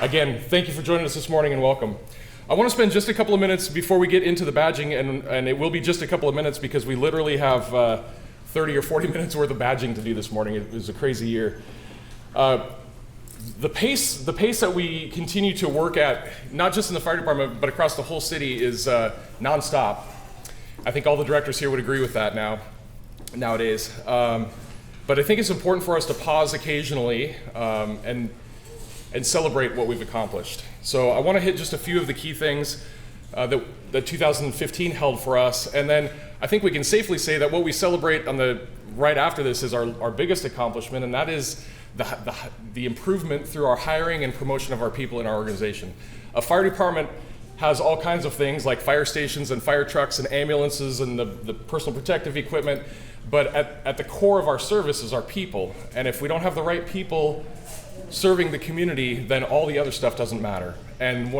Again, thank you for joining us this morning and welcome. I want to spend just a couple of minutes before we get into the badging, and it will be just a couple of minutes because we literally have 30 or 40 minutes worth of badging to do this morning. It was a crazy year. The pace that we continue to work at, not just in the fire department, but across the whole city is nonstop. I think all the directors here would agree with that nowadays. But I think it's important for us to pause occasionally and celebrate what we've accomplished. So I want to hit just a few of the key things that 2015 held for us, and then I think we can safely say that what we celebrate on the right after this is our biggest accomplishment, and that is the improvement through our hiring and promotion of our people in our organization. A fire department has all kinds of things like fire stations and fire trucks and ambulances and the personal protective equipment, but at the core of our service is our people, and if we don't have the right people serving the community, then all the other stuff doesn't matter. And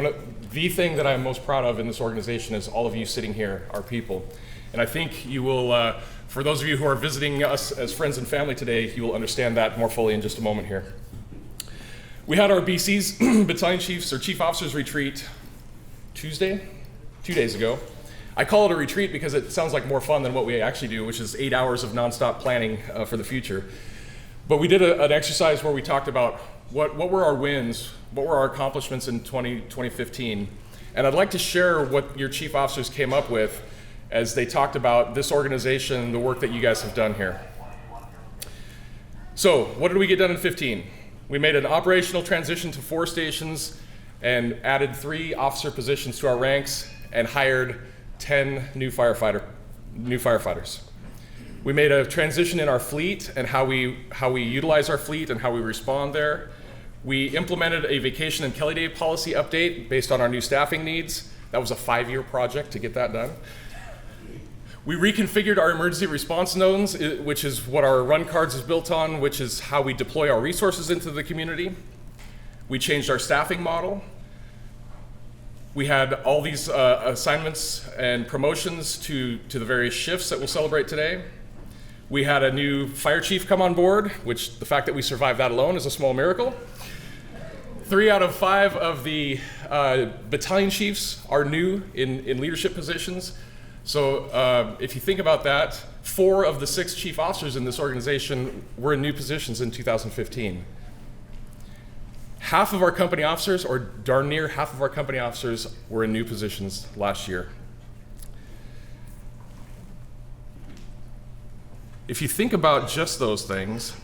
the thing that I'm most proud of in this organization is all of you sitting here, our people. And I think you will, for those of you who are visiting us as friends and family today, you will understand that more fully in just a moment here. We had our BC's Battalion Chiefs, or Chief Officers Retreat, Tuesday, 2 days ago. I call it a retreat because it sounds like more fun than what we actually do, which is 8 hours of nonstop planning for the future. But we did an exercise where we talked about what were our wins, what were our accomplishments in 2015. And I'd like to share what your chief officers came up with as they talked about this organization and the work that you guys have done here. So what did we get done in 15? We made an operational transition to 4 stations and added 3 officer positions to our ranks and hired 10 new firefighters. We made a transition in our fleet and how we utilize our fleet and how we respond there. We implemented a vacation and Kelly Day policy update based on our new staffing needs. That was a 5-year project to get that done. We reconfigured our emergency response nodes, which is what our run cards is built on, which is how we deploy our resources into the community. We changed our staffing model. We had all these assignments and promotions to the various shifts that we'll celebrate today. We had a new fire chief come on board, which the fact that we survived that alone is a small miracle. 3 out of 5 of the battalion chiefs are new in leadership positions. So if you think about that, 4 of the 6 chief officers in this organization were in new positions in 2015. Half of our company officers, or darn near half of our company officers, were in new positions last year. If you think about just those things,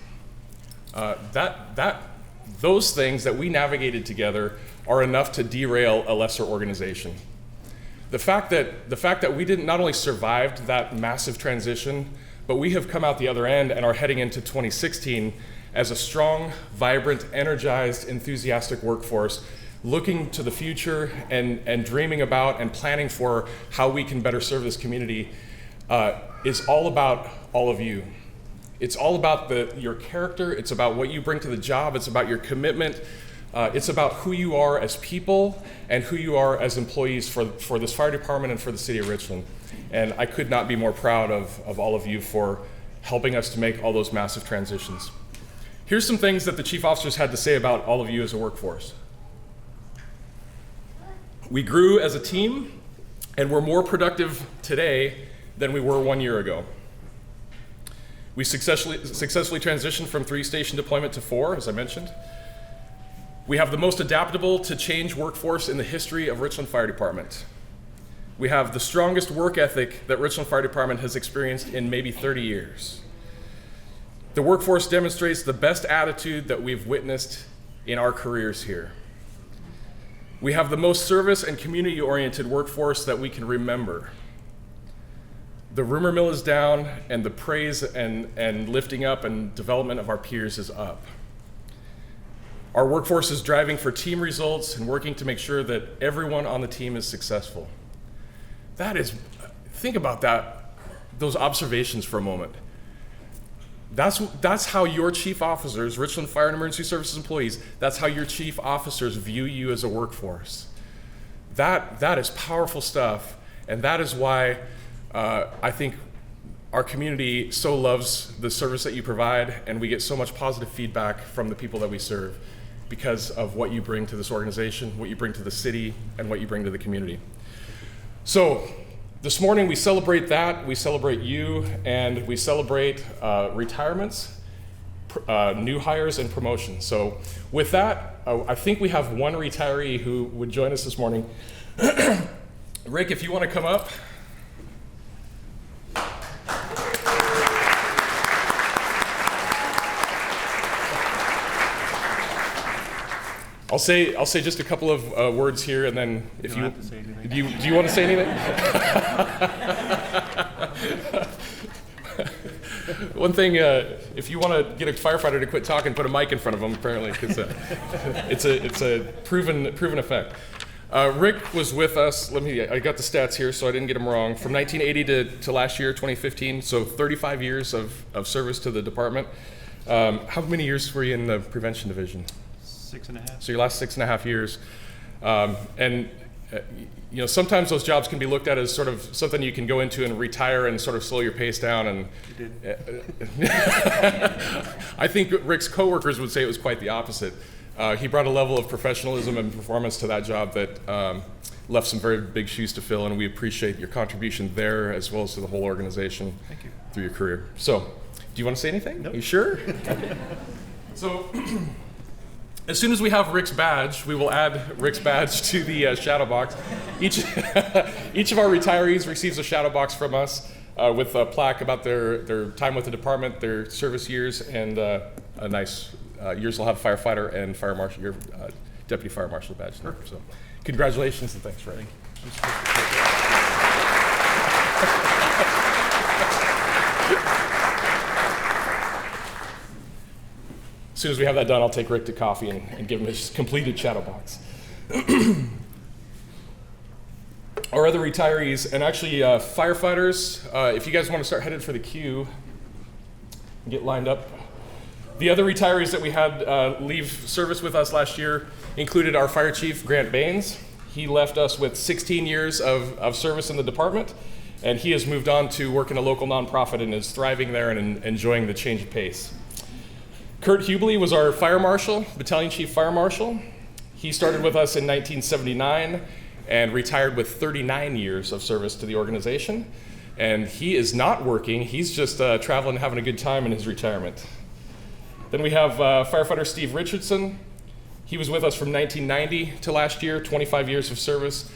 those things that we navigated together are enough to derail a lesser organization. The fact that we didn't not only survived that massive transition, but we have come out the other end and are heading into 2016 as a strong, vibrant, energized, enthusiastic workforce, looking to the future and dreaming about and planning for how we can better serve this community, is all about all of you. It's all about your character, it's about what you bring to the job, it's about your commitment, it's about who you are as people and who you are as employees for this fire department and for the city of Richland. And I could not be more proud of all of you for helping us to make all those massive transitions. Here's some things that the chief officers had to say about all of you as a workforce. We grew as a team and we're more productive today than we were 1 year ago. We successfully transitioned from 3-station deployment to 4, as I mentioned. We have the most adaptable to change workforce in the history of Richland Fire Department. We have the strongest work ethic that Richland Fire Department has experienced in maybe 30 years. The workforce demonstrates the best attitude that we've witnessed in our careers here. We have the most service and community-oriented workforce that we can remember. The rumor mill is down, and the praise and lifting up and development of our peers is up. Our workforce is driving for team results and working to make sure that everyone on the team is successful. Think about those observations for a moment. That's how your chief officers, Richland Fire and Emergency Services employees, that's how your chief officers view you as a workforce. That is powerful stuff, and that is why I think our community so loves the service that you provide, and we get so much positive feedback from the people that we serve. because of what you bring to this organization, what you bring to the city, and what you bring to the community. So this morning we celebrate that, we celebrate you, and we celebrate retirements, new hires, and promotions. So with that, I think we have one retiree who would join us this morning. Rick, if you want to come up. I'll say just a couple of words here, and then if you don't have to say anything. do you want to say anything? One thing, if you want to get a firefighter to quit talking, put a mic in front of them, apparently, because it's a proven effect. Rick was with us. I got the stats here, so I didn't get them wrong. From 1980 to last year, 2015, so 35 years of service to the department. How many years were you in the prevention division? 6.5. So your last 6.5 years. Sometimes those jobs can be looked at as sort of something you can go into and retire and sort of slow your pace down. And You did. I think Rick's coworkers would say it was quite the opposite. He brought a level of professionalism and performance to that job that left some very big shoes to fill, and we appreciate your contribution there as well as to the whole organization. Thank you. Through your career. So, do you want to say anything? Nope. You sure? Okay. So, as soon as we have Rick's badge, we will add Rick's badge to the shadow box. Each of our retirees receives a shadow box from us with a plaque about their time with the department, their service years, and a nice yours will have firefighter and fire marshal, your deputy fire marshal badge there. So, congratulations and thanks, Rick. As soon as we have that done, I'll take Rick to coffee and give him his completed shadow box. Our other retirees, and actually firefighters, if you guys want to start headed for the queue, get lined up. The other retirees that we had leave service with us last year included our fire chief, Grant Baines. He left us with 16 years of service in the department, and he has moved on to work in a local nonprofit and is thriving there and enjoying the change of pace. Kurt Hubley was our fire marshal, Battalion Chief Fire Marshal. He started with us in 1979 and retired with 39 years of service to the organization. And he is not working, he's just traveling and having a good time in his retirement. Then we have firefighter Steve Richardson. He was with us from 1990 to last year, 25 years of service.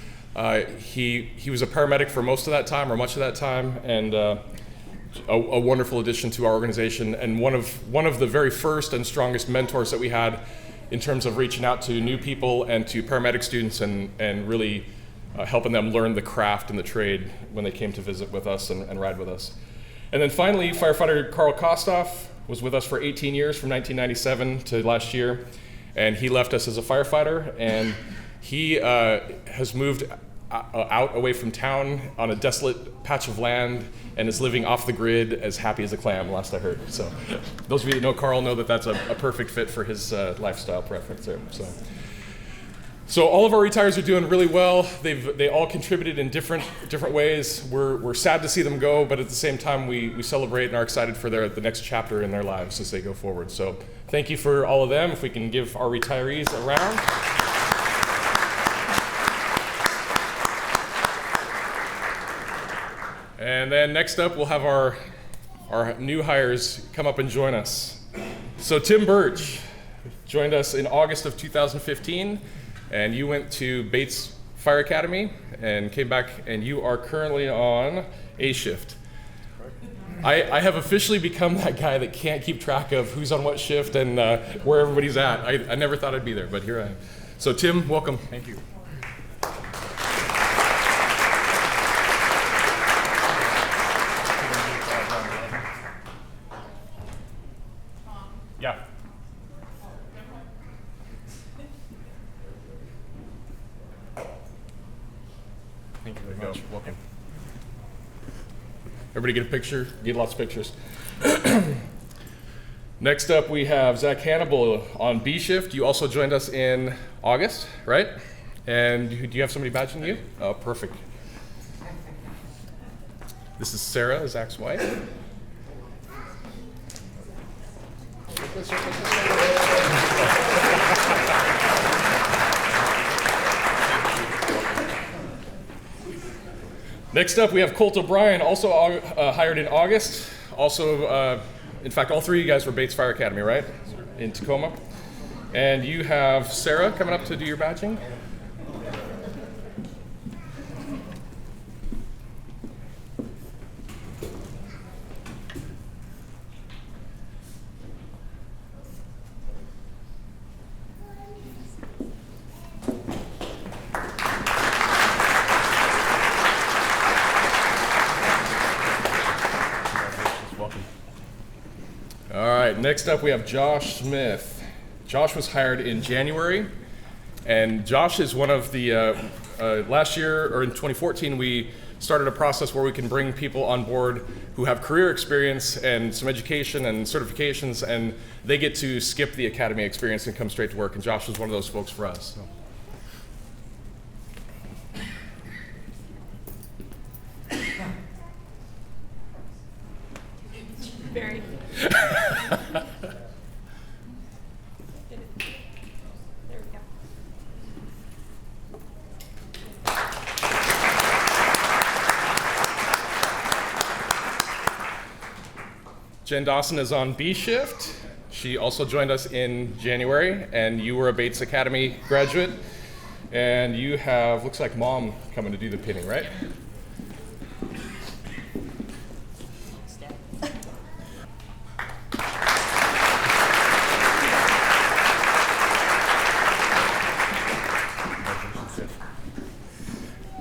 He was a paramedic for most of that time, or much of that time, and a wonderful addition to our organization, and one of the very first and strongest mentors that we had in terms of reaching out to new people and to paramedic students and really helping them learn the craft and the trade when they came to visit with us and ride with us. And then finally, firefighter Carl Kostoff was with us for 18 years from 1997 to last year, and he left us as a firefighter, and he has moved out away from town on a desolate patch of land and is living off the grid as happy as a clam, last I heard. So those of you that know Carl know that that's a perfect fit for his lifestyle preference there. So all of our retirees are doing really well. They all contributed in different ways. We're sad to see them go, but at the same time we celebrate and are excited for the next chapter in their lives as they go forward. So thank you for all of them. If we can give our retirees a round. And then next up, we'll have our new hires come up and join us. So Tim Birch joined us in August of 2015, and you went to Bates Fire Academy and came back, and you are currently on A shift. I have officially become that guy that can't keep track of who's on what shift and where everybody's at. I never thought I'd be there, but here I am. So Tim, welcome. Thank you. Yeah. Thank you very much. Welcome. Everybody get a picture? Get lots of pictures. Next up, we have Zach Hannibal on B shift. You also joined us in August, right? And do you have somebody badging you? Oh, perfect. This is Sarah, Zach's wife. Next up, we have Colt O'Brien, also hired in August. Also, in fact, all three of you guys were Bates Fire Academy, right? In Tacoma. And you have Sarah coming up to do your badging. All right, next up we have Josh Smith. Josh was hired in January, and Josh is one of the, last year, or in 2014, we started a process where we can bring people on board who have career experience and some education and certifications, and they get to skip the academy experience and come straight to work, and Josh was one of those folks for us. So. Very. There we go. Jen Dawson is on B shift. She also joined us in January, and you were a Bates Academy graduate, and you have, looks like mom coming to do the pinning, right?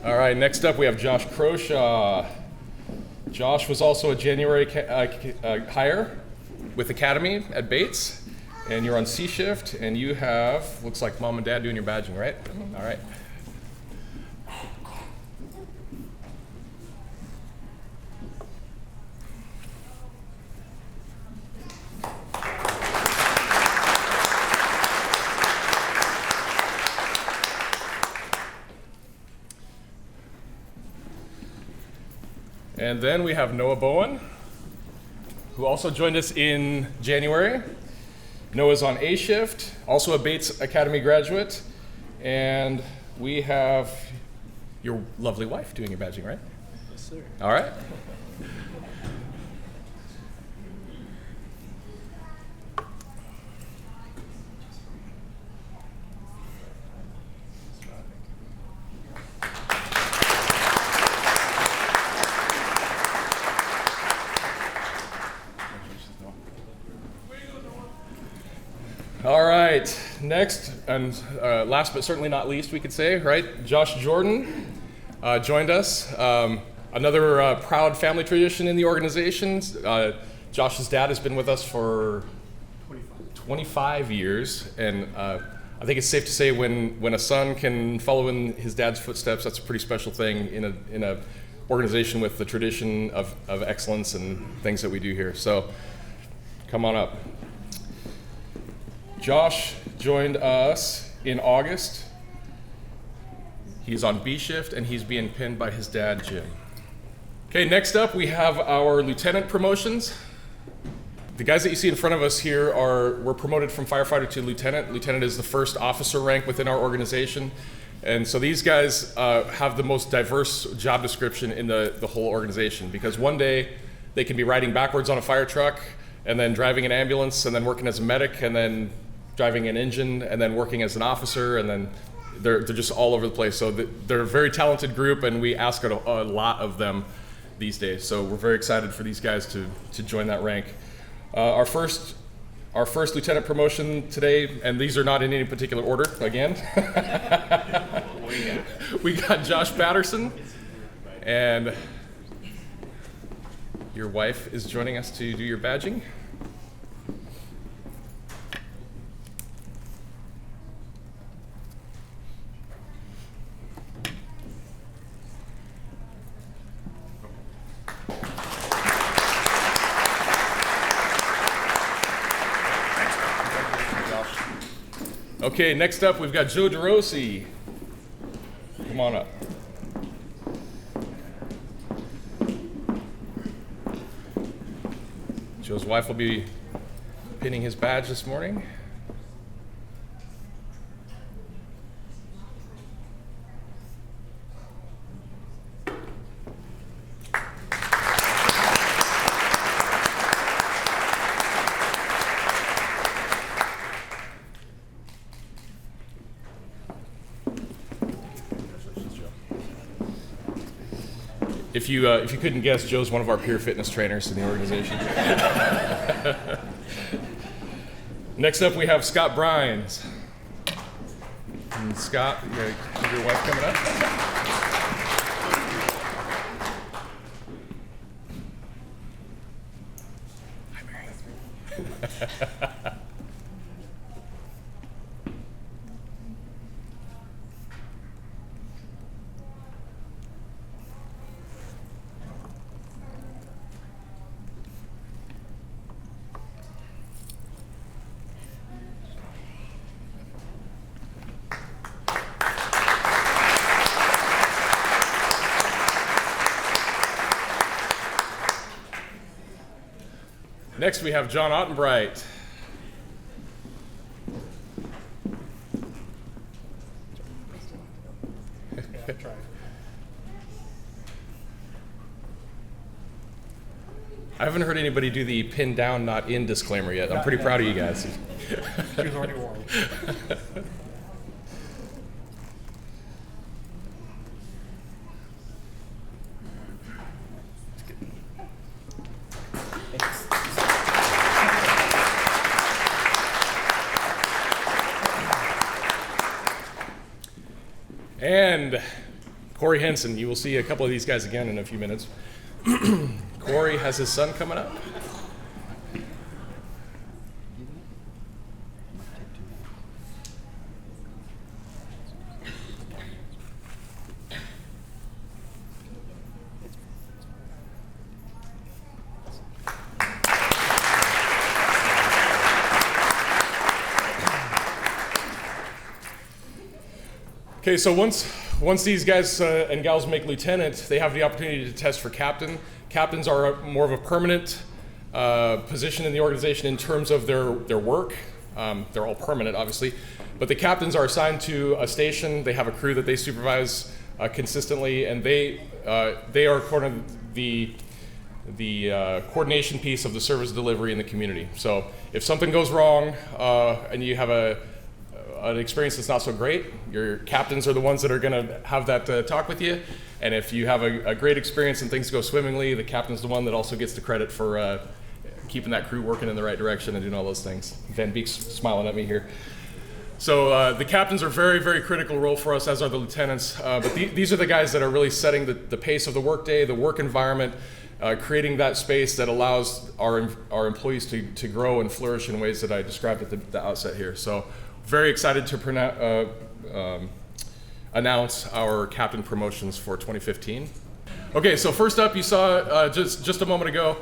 All right, next up we have Josh Croshaw. Josh was also a January hire with Academy at Bates, and you're on C shift, and you have, looks like mom and dad doing your badging, right? All right. And then we have Noah Bowen, who also joined us in January. Noah's on A shift, also a Bates Academy graduate. And we have your lovely wife doing your badging, right? Yes, sir. All right. All right, next, and last but certainly not least, we could say, right? Josh Jordan joined us. Another proud family tradition in the organization. Josh's dad has been with us for 25 years, and I think it's safe to say when a son can follow in his dad's footsteps, that's a pretty special thing in a organization with the tradition of excellence and things that we do here. So come on up. Josh joined us in August. He's on B shift, and he's being pinned by his dad, Jim. Okay, next up we have our lieutenant promotions. The guys that you see in front of us here were promoted from firefighter to lieutenant. Lieutenant is the first officer rank within our organization. And so these guys have the most diverse job description in the whole organization, because one day they can be riding backwards on a fire truck, and then driving an ambulance, and then working as a medic, and then driving an engine, and then working as an officer, and then they're just all over the place. So they're a very talented group, and we ask a lot of them these days. So we're very excited for these guys to join that rank. Our first lieutenant promotion today, and these are not in any particular order, again. We got Josh Patterson, and your wife is joining us to do your badging. Okay, next up we've got Joe DeRossi. Come on up. Joe's wife will be pinning his badge this morning. If you couldn't guess, Joe's one of our peer fitness trainers in the organization. Next up, we have Scott Brines. And Scott, your wife coming up. Hi, Mary. Next, we have John Ottenbright. I haven't heard anybody do the pin down, not in disclaimer yet. I'm pretty proud of you guys. She's already warned. And Corey Henson, you will see a couple of these guys again in a few minutes. Corey has his son coming up. Okay, so once these guys and gals make lieutenant, they have the opportunity to test for captain. Captains are more of a permanent position in the organization in terms of their work. They're all permanent, obviously, but the captains are assigned to a station. They have a crew that they supervise consistently, and they are kind of the coordination piece of the service delivery in the community. So if something goes wrong and you have an experience that's not so great, your captains are the ones that are going to have that talk with you. And if you have a great experience and things go swimmingly, the captain's the one that also gets the credit for keeping that crew working in the right direction and doing all those things. Van Beek's smiling at me here. So the captains are very, very critical role for us, as are the lieutenants. But these are the guys that are really setting the pace of the workday, the work environment, creating that space that allows our employees to grow and flourish in ways that I described at the outset here. So very excited to announce our captain promotions for 2015. Okay, so first up, you saw just a moment ago,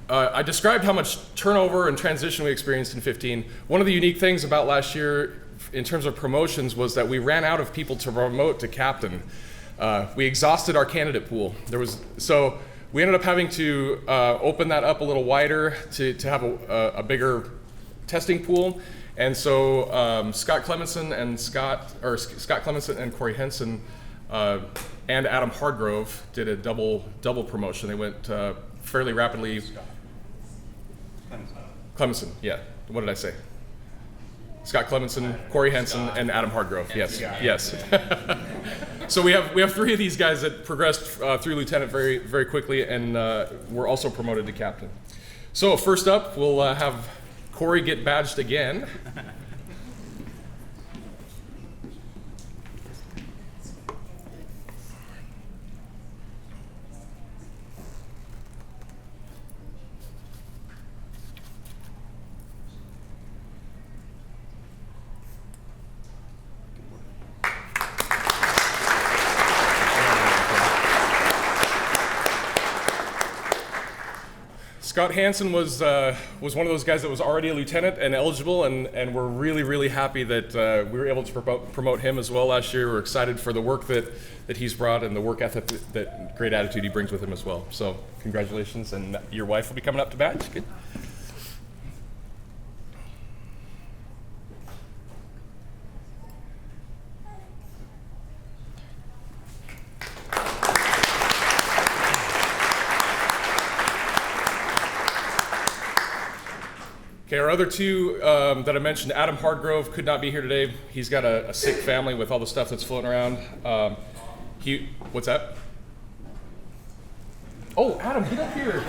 I described how much turnover and transition we experienced in 15. One of the unique things about last year in terms of promotions was that we ran out of people to promote to captain. We exhausted our candidate pool. So we ended up having to open that up a little wider to have a bigger testing pool. And so Scott Clemenson and Corey Henson and Adam Hardgrove did a double promotion. They went fairly rapidly. Clemenson, yeah. What did I say? Scott Clemenson, Corey Henson, and Adam Hardgrove. Yes. So we have three of these guys that progressed through lieutenant very, very quickly, and were also promoted to captain. So first up, we'll have Corey get badged again. Scott Hansen was one of those guys that was already a lieutenant and eligible, and we're really, really happy that we were able to promote him as well last year. We're excited for the work that he's brought and the work ethic, that great attitude he brings with him as well. So congratulations, and your wife will be coming up to badge. Good. Okay, our other two that I mentioned, Adam Hardgrove could not be here today. He's got a sick family with all the stuff that's floating around. What's that? Oh, Adam, get up here.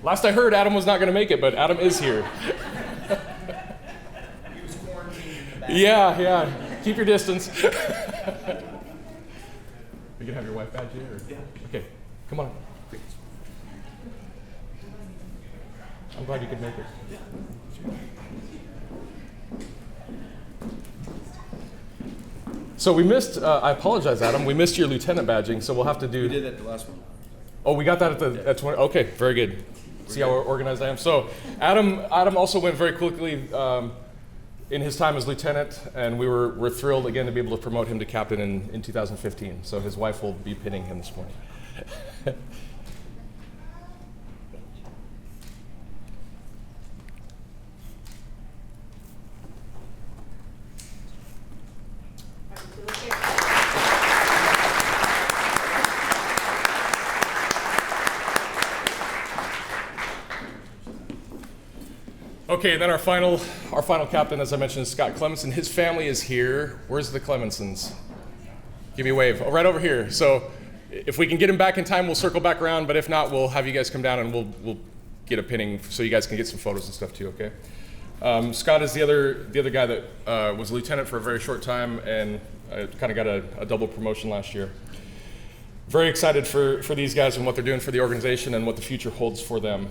Last I heard, Adam was not going to make it, but Adam is here. He was quarantined in the back. Yeah. Keep your distance. You can have your wife badge here? Or? Yeah. Okay, come on. I'm glad you could make it. So we missed, I apologize, Adam, we missed your lieutenant badging, so we'll have to do. We did that the last one. Oh, we got that at 20, okay, very good. See how organized I am? So Adam also went very quickly in his time as lieutenant, and we're thrilled again to be able to promote him to captain in 2015. So his wife will be pinning him this morning. Okay, and then our final captain, as I mentioned, is Scott Clemenson. His family is here. Where's the Clemensons? Give me a wave. Oh, right over here. So if we can get him back in time, we'll circle back around, but if not, we'll have you guys come down and we'll get a pinning so you guys can get some photos and stuff too, okay? Scott is the other guy that was a lieutenant for a very short time and kind of got a double promotion last year. Very excited for these guys and what they're doing for the organization and what the future holds for them.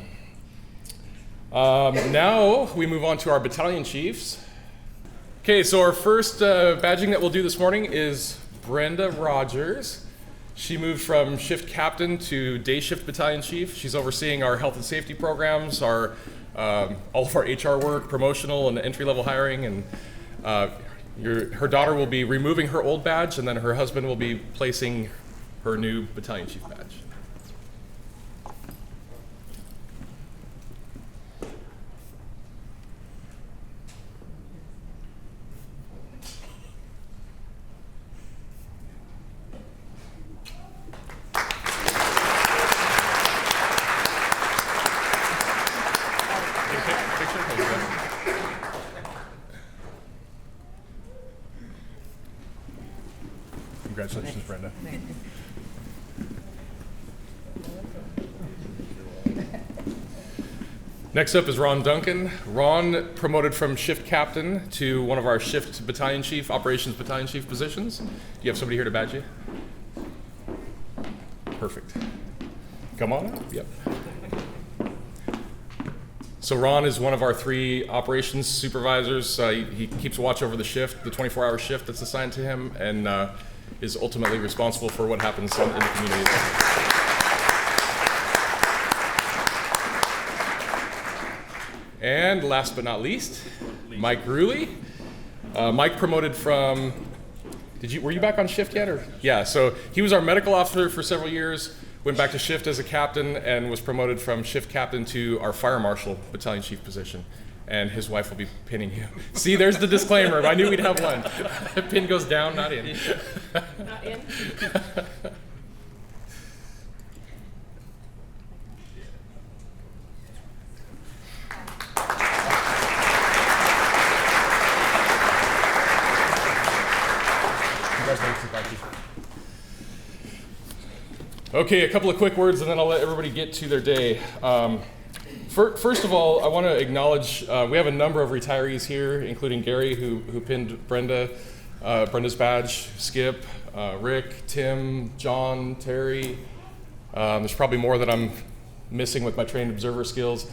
Now we move on to our Battalion Chiefs. Okay, so our first badging that we'll do this morning is Brenda Rogers. She moved from shift captain to day shift battalion chief. She's overseeing our health and safety programs, all of our HR work, promotional and entry-level hiring, and her daughter will be removing her old badge, and then her husband will be placing her new battalion chief badge. Congratulations, Brenda. Next up is Ron Duncan. Ron promoted from shift captain to one of our shift battalion chief, operations battalion chief positions. Do you have somebody here to badge you? Perfect. Come on up. Yep. So Ron is one of our 3 operations supervisors. He keeps watch over the shift, the 24-hour shift that's assigned to him, and is ultimately responsible for what happens in the community. And last but not least, Mike Ruley. Mike promoted from, were you back on shift yet? Or? Yeah, so he was our medical officer for several years, went back to shift as a captain, and was promoted from shift captain to our fire marshal battalion chief position. And his wife will be pinning you. See, there's the disclaimer. I knew we'd have one. The pin goes down, not in. Not in? Okay, a couple of quick words, and then I'll let everybody get to their day. First of all, I want to acknowledge we have a number of retirees here, including Gary, who pinned Brenda's badge, Skip, Rick, Tim, John, Terry. There's probably more that I'm missing with my trained observer skills.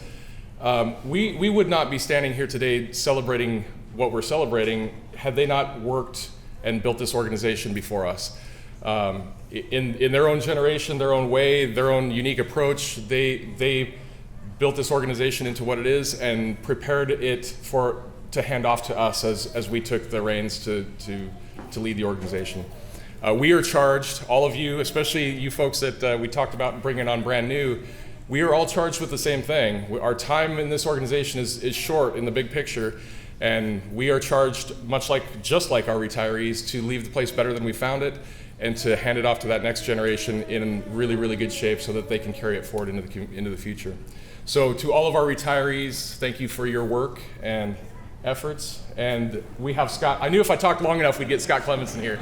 We would not be standing here today celebrating what we're celebrating had they not worked and built this organization before us. In their own generation, their own way, their own unique approach, they built this organization into what it is and prepared it to hand off to us as we took the reins to lead the organization. We are charged, all of you, especially you folks that we talked about bringing on brand new, we are all charged with the same thing. Our time in this organization is short in the big picture, and we are charged, just like our retirees, to leave the place better than we found it and to hand it off to that next generation in really, really good shape so that they can carry it forward into the future. So to all of our retirees, thank you for your work and efforts. And we have Scott. I knew if I talked long enough, we'd get Scott Clemenson here.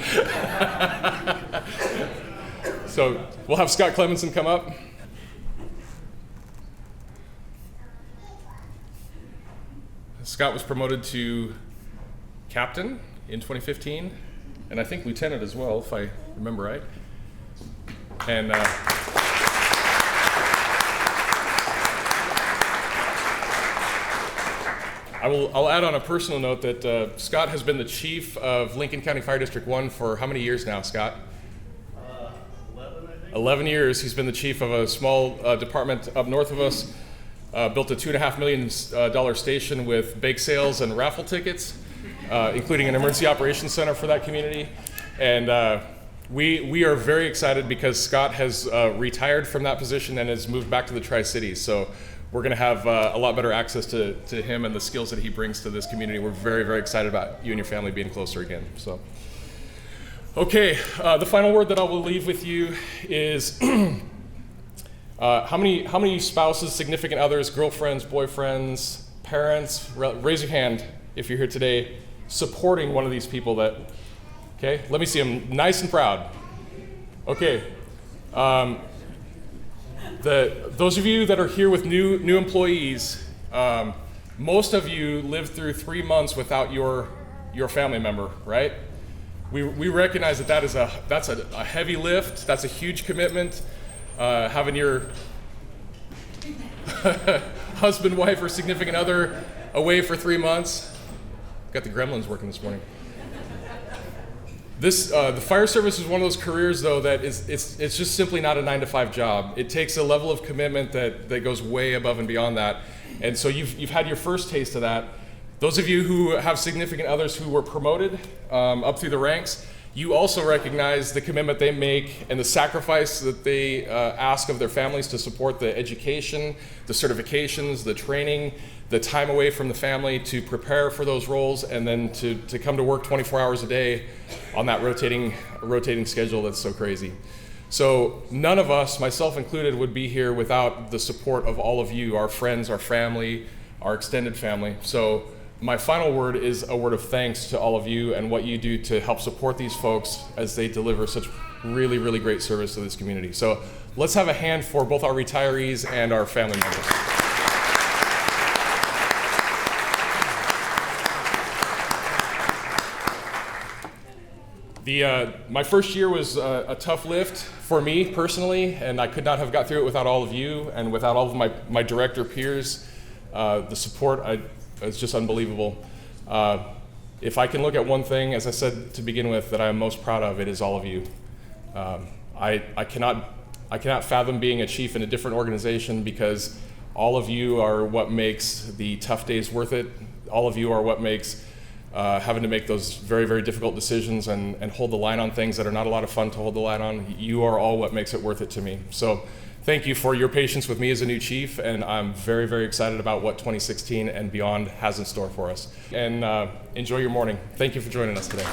So we'll have Scott Clemenson come up. Scott was promoted to captain in 2015, and I think lieutenant as well, if I remember right. And I'll add on a personal note that Scott has been the chief of Lincoln County Fire District 1 for how many years now, Scott? 11, I think. 11 years. He's been the chief of a small department up north of us. Built a $2.5 million station with bake sales and raffle tickets, including an emergency operations center for that community. And we are very excited because Scott has retired from that position and has moved back to the Tri-Cities. So we're going to have a lot better access to him and the skills that he brings to this community. We're very, very excited about you and your family being closer again. So, okay, the final word that I will leave with you is how many spouses, significant others, girlfriends, boyfriends, parents, raise your hand if you're here today supporting one of these people that, okay, let me see them nice and proud. Okay. Those of you that are here with new employees, most of you lived through 3 months without your family member, right? We recognize that's a heavy lift. That's a huge commitment. Having your husband, wife, or significant other away for 3 months. Got the gremlins working this morning. The fire service is one of those careers, though, that it's just simply not a 9-to-5 job. It takes a level of commitment that goes way above and beyond that. And so you've had your first taste of that. Those of you who have significant others who were promoted up through the ranks, you also recognize the commitment they make and the sacrifice that they ask of their families to support the education, the certifications, the training, the time away from the family to prepare for those roles, and then to come to work 24 hours a day on that rotating schedule that's so crazy. So none of us, myself included, would be here without the support of all of you, our friends, our family, our extended family. So my final word is a word of thanks to all of you and what you do to help support these folks as they deliver such really, really great service to this community. So let's have a hand for both our retirees and our family members. My first year was a tough lift for me personally, and I could not have got through it without all of you and without all of my director peers. The support, it's just unbelievable. If I can look at one thing, as I said to begin with, that I am most proud of, it is all of you. I cannot fathom being a chief in a different organization because all of you are what makes the tough days worth it. All of you are what makes having to make those very, very difficult decisions and hold the line on things that are not a lot of fun to hold the line on. You are all what makes it worth it to me. So thank you for your patience with me as a new chief, and I'm very, very excited about what 2016 and beyond has in store for us. And enjoy your morning. Thank you for joining us today.